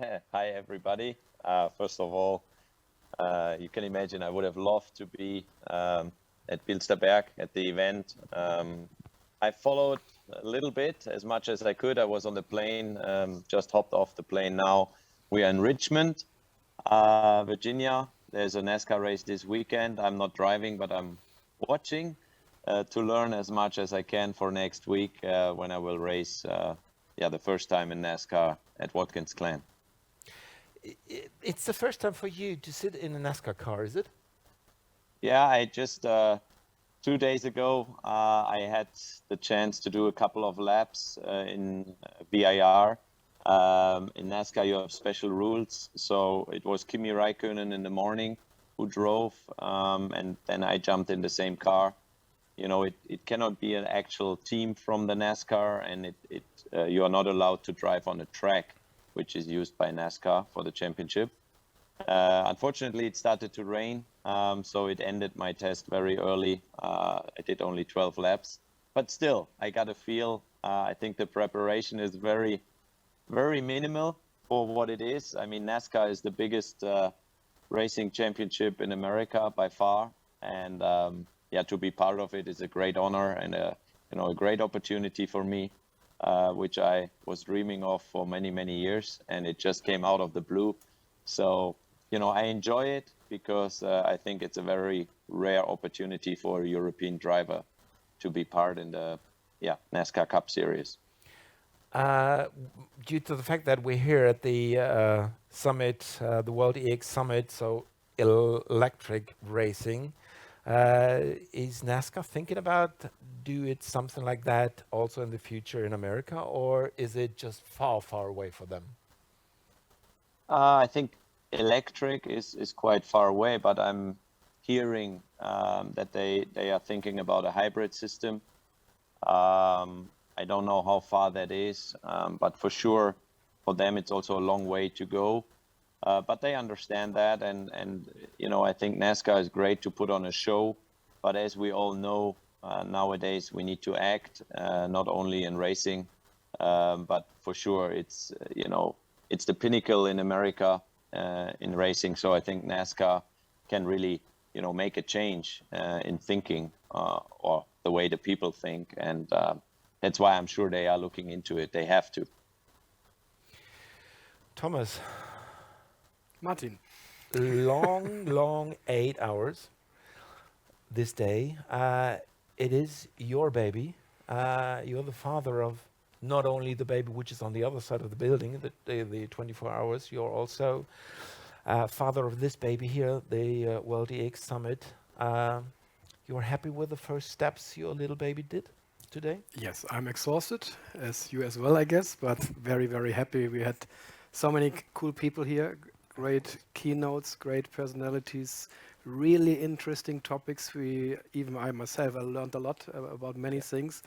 Hi, everybody. First of all, you can imagine I would have loved to be at BILSTER BERG at the event. I followed a little bit, as much as I could. I was on the plane, just hopped off the plane now. We are in Richmond, Virginia. There's a NASCAR race this weekend. I'm not driving, but I'm watching to learn as much as I can for next week when I will race, the first time in NASCAR at Watkins Glen. It's the first time for you to sit in a NASCAR car, is it? Yeah, I just 2 days ago I had the chance to do a couple of laps in VIR. In NASCAR, you have special rules, so it was Kimi Räikkönen in the morning who drove, and then I jumped in the same car. You know, it cannot be an actual team from the NASCAR, and you are not allowed to drive on a track which is used by NASCAR for the championship. Unfortunately, it started to rain, so it ended my test very early. I did only 12 laps, but still, I got a feel. I think the preparation is very, very minimal for what it is. I mean, NASCAR is the biggest racing championship in America by far, and to be part of it is a great honor and a great opportunity for me. Which I was dreaming of for many, many years, and it just came out of the blue. So, I enjoy it because I think it's a very rare opportunity for a European driver to be part in the NASCAR Cup Series. Due to the fact that we're here at the summit, the World EX Summit, so electric racing, is NASCAR thinking about do it something like that also in the future in America, or is it just far, far away for them? I think electric is quite far away, but I'm hearing that they are thinking about a hybrid system. I don't know how far that is, but for sure for them it's also a long way to go. But they understand that, and I think NASCAR is great to put on a show, but as we all know, nowadays we need to act, not only in racing, but for sure it's the pinnacle in America in racing. So I think NASCAR can really make a change in thinking or the way the people think, and that's why I'm sure they are looking into it. They have to. Thomas. Martin. Long 8 hours this day. It is your baby. You're the father of not only the baby which is on the other side of the building, the 24 hours, you're also father of this baby here, the World EX Summit. You're happy with the first steps your little baby did today? Yes, I'm exhausted, as you as well, I guess, but very, very happy. We had so many cool people here. Great keynotes, great personalities, really interesting topics. I myself, I learned a lot about many things.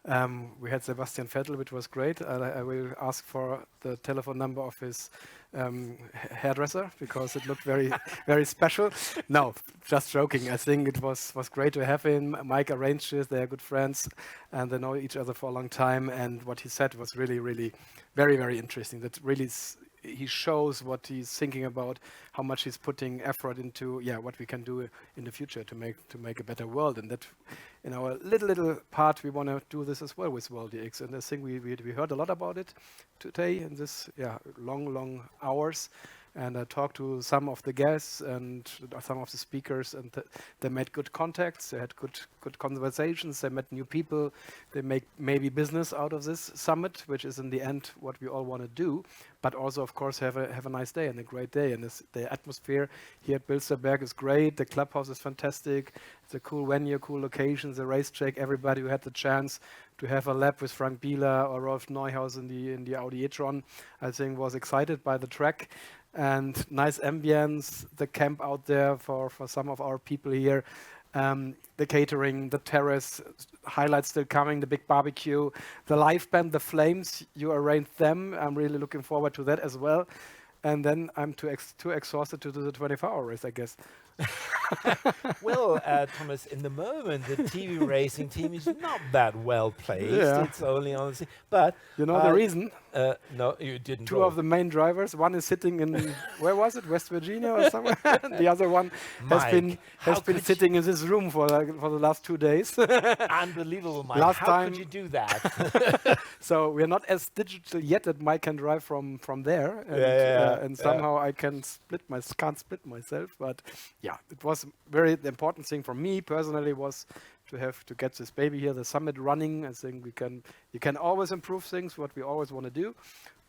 We had Sebastian Vettel, which was great. I will ask for the telephone number of his hairdresser because it looked very, very special. No, just joking. I think it was great to have him. Mike arranged this. They are good friends and they know each other for a long time. And what he said was really, really very, very interesting. That really he shows what he's thinking about, how much he's putting effort into what we can do in the future to make a better world. And that in our little part we want to do this as well with World EX. And I think we heard a lot about it today in this long hours. And I talked to some of the guests and some of the speakers, and they made good contacts. They had good conversations. They met new people. They make maybe business out of this summit, which is in the end what we all want to do. But also, of course, have a nice day and a great day. And the atmosphere here at BILSTER BERG is great. The clubhouse is fantastic. It's a cool venue, cool locations. The racetrack. Everybody who had the chance to have a lap with Frank Bieler or Rolf Neuhaus in the Audi e-tron, I think was excited by the track. And nice ambience, the camp out there for some of our people here, the catering, the terrace, highlights still coming, the big barbecue, the live band, the Flames, you arranged them. I'm really looking forward to that as well. And then I'm too exhausted to do the 24-hour race, I guess. Well, Thomas, in the moment, the TV racing team is not that well placed. Yeah. It's only on the but You know the reason? no, you didn't Two go. of the main drivers, one is sitting in where was it, West Virginia or somewhere, the other one has Mike, how been could sitting in this room for the last 2 days. unbelievable, Mike. Last How time- could you do that? So we're not as digital yet that Mike can drive from there, and, and yeah. somehow I can't split myself. But yeah, it was very the important thing for me personally was to have to get this baby here, the summit running. I think you can always improve things, what we always want to do.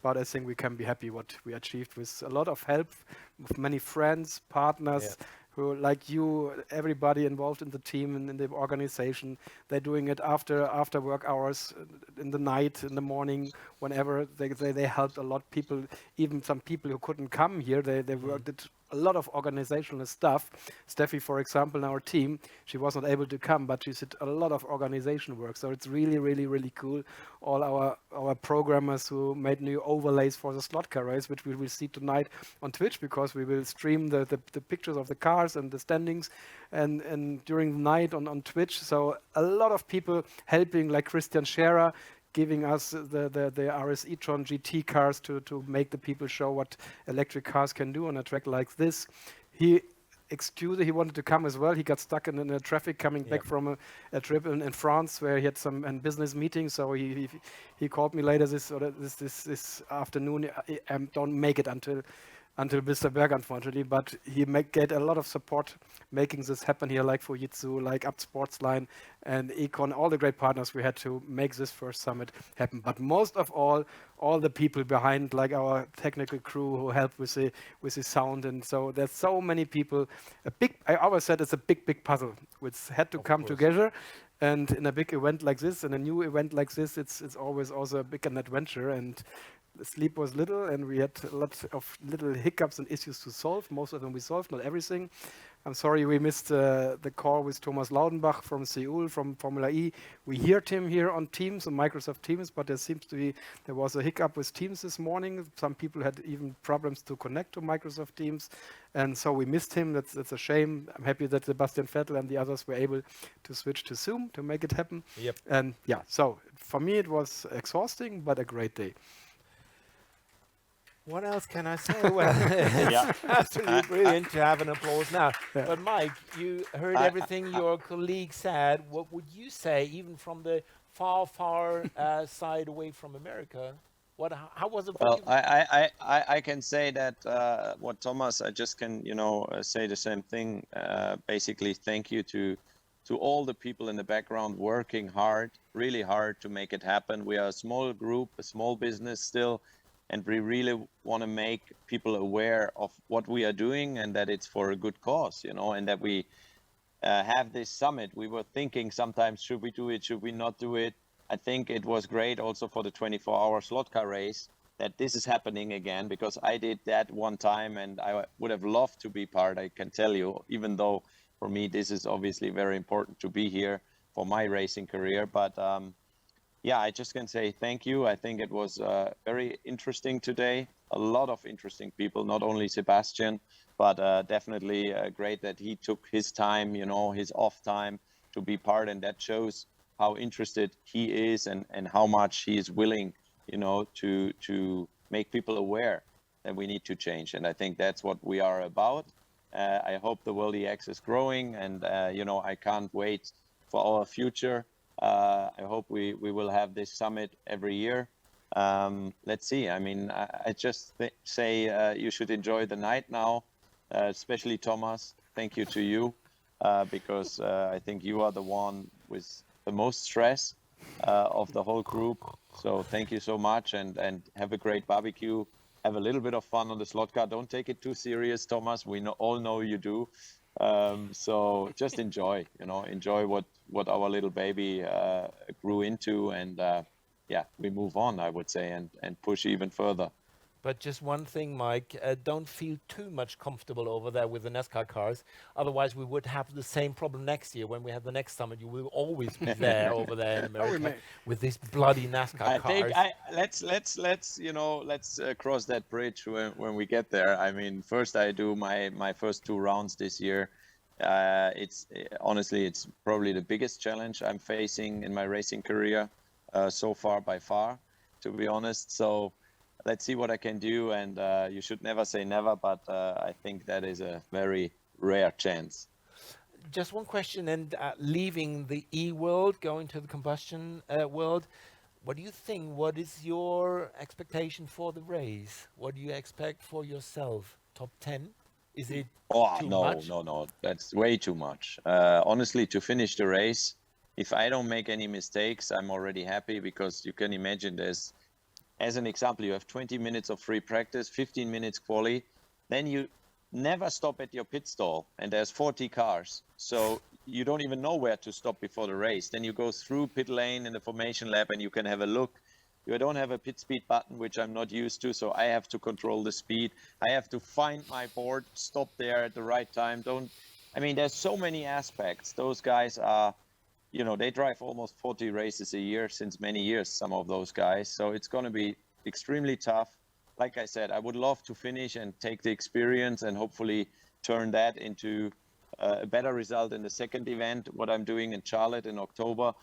But I think we can be happy what we achieved with a lot of help, with many friends, partners, who like you, everybody involved in the team and in the organization. They're doing it after work hours, in the night, in the morning, whenever. They helped a lot. People, even some people who couldn't come here, they worked it. A lot of organizational stuff. Steffi, for example, in our team, she was not able to come, but she did a lot of organization work. So it's really, really, really cool. All our programmers who made new overlays for the slot car race, which we will see tonight on Twitch, because we will stream the pictures of the cars and the standings and during the night on Twitch. So a lot of people helping, like Christian Scherer, giving us the RS e-tron GT cars to make the people show what electric cars can do on a track like this. He wanted to come as well. He got stuck in the traffic coming back from a trip in France where he had some business meetings. So he called me later this afternoon. I don't make it until BILSTER BERG, unfortunately, but he get a lot of support making this happen here, like Fujitsu, like Up Sportsline and Econ, all the great partners we had to make this first summit happen. But most of all the people behind, like our technical crew who helped with the sound, and so there's so many people. I always said it's a big puzzle, which had to come together. And in a big event like this, in a new event like this, it's always also a big an adventure. And the sleep was little, and we had a lot of little hiccups and issues to solve. Most of them we solved, not everything. I'm sorry we missed the call with Thomas Laudenbach from Seoul, from Formula E. We heard him here on Teams, on Microsoft Teams, but there was a hiccup with Teams this morning. Some people had even problems to connect to Microsoft Teams, and so we missed him. That's a shame. I'm happy that Sebastian Vettel and the others were able to switch to Zoom to make it happen. Yep. And yeah, so for me it was exhausting, but a great day. What else can I say? Well, it's absolutely brilliant to have an applause now. Yeah. But Mike, you heard everything your colleague said. What would you say, even from the far side away from America? How was it for Well, you? I can say that what Thomas, I just can say the same thing. Basically, thank you to all the people in the background working hard, really hard to make it happen. We are a small group, a small business still, and we really want to make people aware of what we are doing and that it's for a good cause, and that we have this summit. We were thinking sometimes, should we do it? Should we not do it? I think it was great also for the 24-hour slot car race that this is happening again, because I did that one time and I would have loved to be part, I can tell you, even though for me, this is obviously very important to be here for my racing career. But yeah, I just can say thank you. I think it was very interesting today. A lot of interesting people, not only Sebastian, but definitely great that he took his time, his off time to be part. And that shows how interested he is and how much he is willing, to make people aware that we need to change. And I think that's what we are about. I hope the World EX is growing, and I can't wait for our future. I hope we will have this summit every year. Let's see. I mean, I just say you should enjoy the night now, especially Thomas. Thank you to you, because I think you are the one with the most stress of the whole group. So thank you so much, and have a great barbecue. Have a little bit of fun on the slot car. Don't take it too serious, Thomas. We all know you do. So just enjoy what our little baby grew into, and we move on, I would say, and push even further. But just one thing, Mike, don't feel too much comfortable over there with the NASCAR cars. Otherwise, we would have the same problem next year when we have the next summit. You will always be there over there in Oh, we America may. with these bloody NASCAR I think cars. let's cross that bridge when we get there. I mean, first I do my first 2 rounds this year. Honestly, it's probably the biggest challenge I'm facing in my racing career so far by far, to be honest. So let's see what I can do. And you should never say never, but I think that is a very rare chance. Just one question, and leaving the e-world, going to the combustion world, what do you think? What is your expectation for the race? What do you expect for yourself? Top 10? Is it too much? No, that's way too much. Honestly, to finish the race, if I don't make any mistakes, I'm already happy, because you can imagine this. As an example, you have 20 minutes of free practice, 15 minutes quali, then you never stop at your pit stall, and there's 40 cars. So you don't even know where to stop before the race. Then you go through pit lane in the formation lap and you can have a look. You don't have a pit speed button, which I'm not used to, so I have to control the speed. I have to find my board, stop there at the right time. There's so many aspects. Those guys are, they drive almost 40 races a year since many years, some of those guys. So it's going to be extremely tough. Like I said, I would love to finish and take the experience and hopefully turn that into a better result in the second event, what I'm doing in Charlotte in October.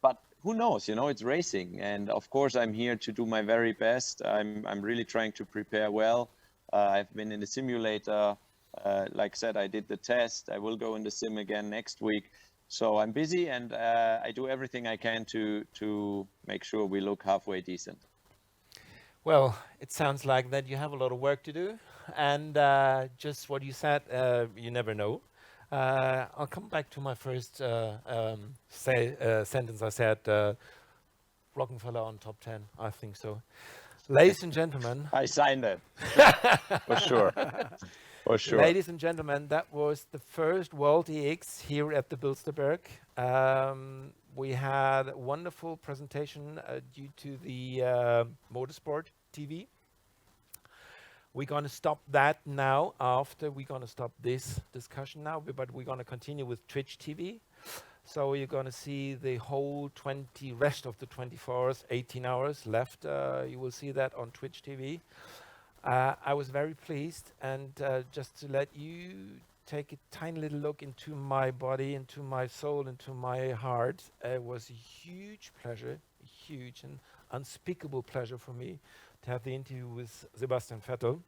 But who knows, it's racing. And of course, I'm here to do my very best. I'm really trying to prepare well. I've been in the simulator. Like I said, I did the test. I will go in the sim again next week. So I'm busy, and I do everything I can to make sure we look halfway decent. Well, it sounds like that you have a lot of work to do, and just what you said, you never know. I'll come back to my first sentence. I said, Rockenfeller on top 10. I think so. Ladies and gentlemen. I signed it. For sure. For sure. Ladies and gentlemen, that was the first World EX here at the BILSTER BERG. We had a wonderful presentation due to the Motorsport TV. We're going to stop that now we're going to stop this discussion now, but we're going to continue with Twitch TV. So you're going to see the whole rest of the 24 hours, 18 hours left. You will see that on Twitch TV. I was very pleased, and just to let you take a tiny little look into my body, into my soul, into my heart, it was a huge pleasure, huge and unspeakable pleasure for me to have the interview with Sebastian Vettel.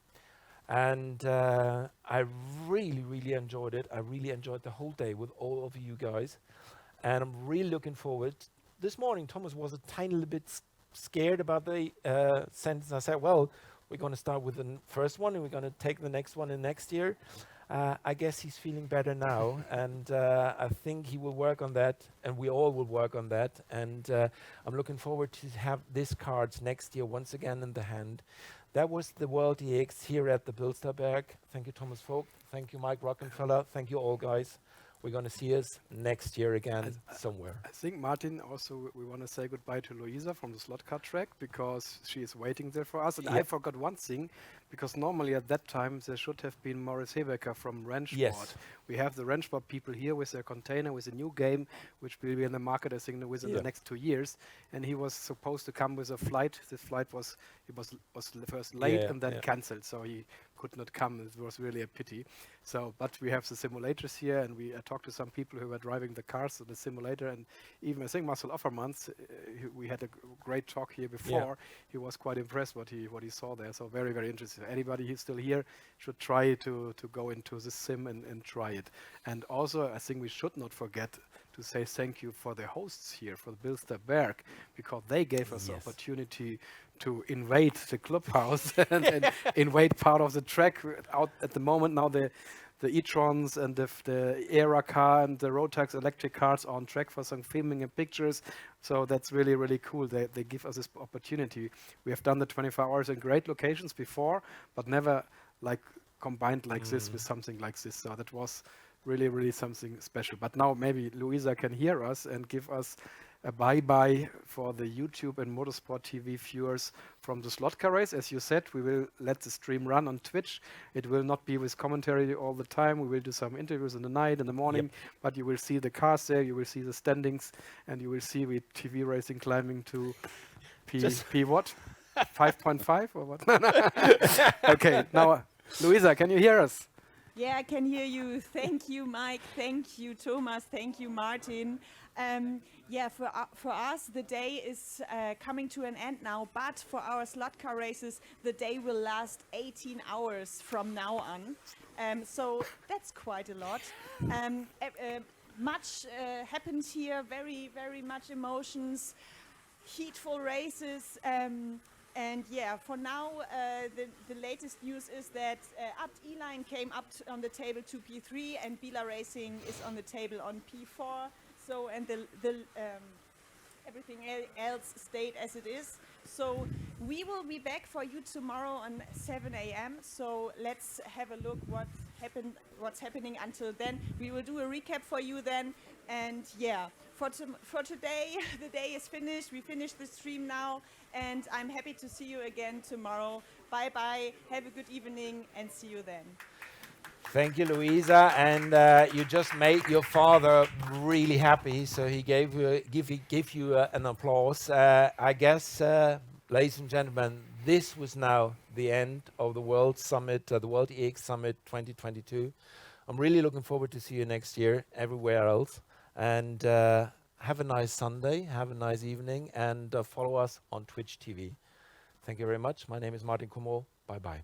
And I really, really enjoyed it. I really enjoyed the whole day with all of you guys. And I'm really looking forward. This morning, Thomas was a tiny little bit scared about the sentence. I said, well, we're going to start with the first one, and we're going to take the next one in next year. I guess he's feeling better now, and I think he will work on that, and we all will work on that. And I'm looking forward to have these cards next year once again in the hand. That was the World EX here at the BILSTER BERG. Thank you, Thomas Vogt. Thank you, Mike Rockenfeller. Thank you all, guys. We're going to see us next year again somewhere. I think, Martin, also we want to say goodbye to Luisa from the slot car track, because she is waiting there for us. And I forgot one thing, because normally at that time there should have been Maurice Hebecker from Rennsport. Yes. We have the Rennsport people here with their container, with a new game, which will be in the market, I think, within the next 2 years. And he was supposed to come with a flight. The flight was first late and then cancelled, so he could not come. It was really a pity. So, but we have the simulators here, and we talked to some people who were driving the cars in the simulator, and even I think Marcel Offermans, we had a great talk here before. Yeah. He was quite impressed what he saw there. So very, very interesting. Anybody who's still here should try to go into the sim and try it. And also, I think we should not forget to say thank you for the hosts here, for the BILSTER BERG, because they gave us the opportunity to invade the clubhouse and invade part of the track. Out at the moment now, the e-trons and the Era car and the Rotax electric cars are on track for some filming and pictures. So that's really, really cool. They give us this opportunity. We have done the 24 hours in great locations before, but never like combined like this with something like this. So that was really, really something special. But now maybe Luisa can hear us and give us a bye-bye for the YouTube and Motorsport TV viewers from the slot car race. As you said, we will let the stream run on Twitch. It will not be with commentary all the time. We will do some interviews in the night, in the morning, but you will see the cars there, you will see the standings, and you will see we TV racing climbing to P what? 5.5 or what? Okay, now, Luisa, can you hear us? Yeah, I can hear you. Thank you, Mike. Thank you, Thomas. Thank you, Martin. Yeah, for us, the day is coming to an end now, but for our slot car races, the day will last 18 hours from now on. So that's quite a lot. Much happens here, very, very much emotions, heatful races. And yeah, for now, the latest news is that Abt E-Line came up on the table to P3 and Bila Racing is on the table on P4. So, and everything else stayed as it is. So we will be back for you tomorrow on 7 a.m. So let's have a look what's happening until then. We will do a recap for you then. And yeah, for today, the day is finished. We finished the stream now, and I'm happy to see you again tomorrow. Bye-bye, have a good evening, and see you then. Thank you, Luisa, and you just made your father really happy, so he gave you an applause. I guess, ladies and gentlemen, this was now the end of the World Summit, the World EX Summit 2022. I'm really looking forward to see you next year, everywhere else, and have a nice Sunday, have a nice evening, and follow us on Twitch TV. Thank you very much. My name is Martin Kumol. Bye-bye.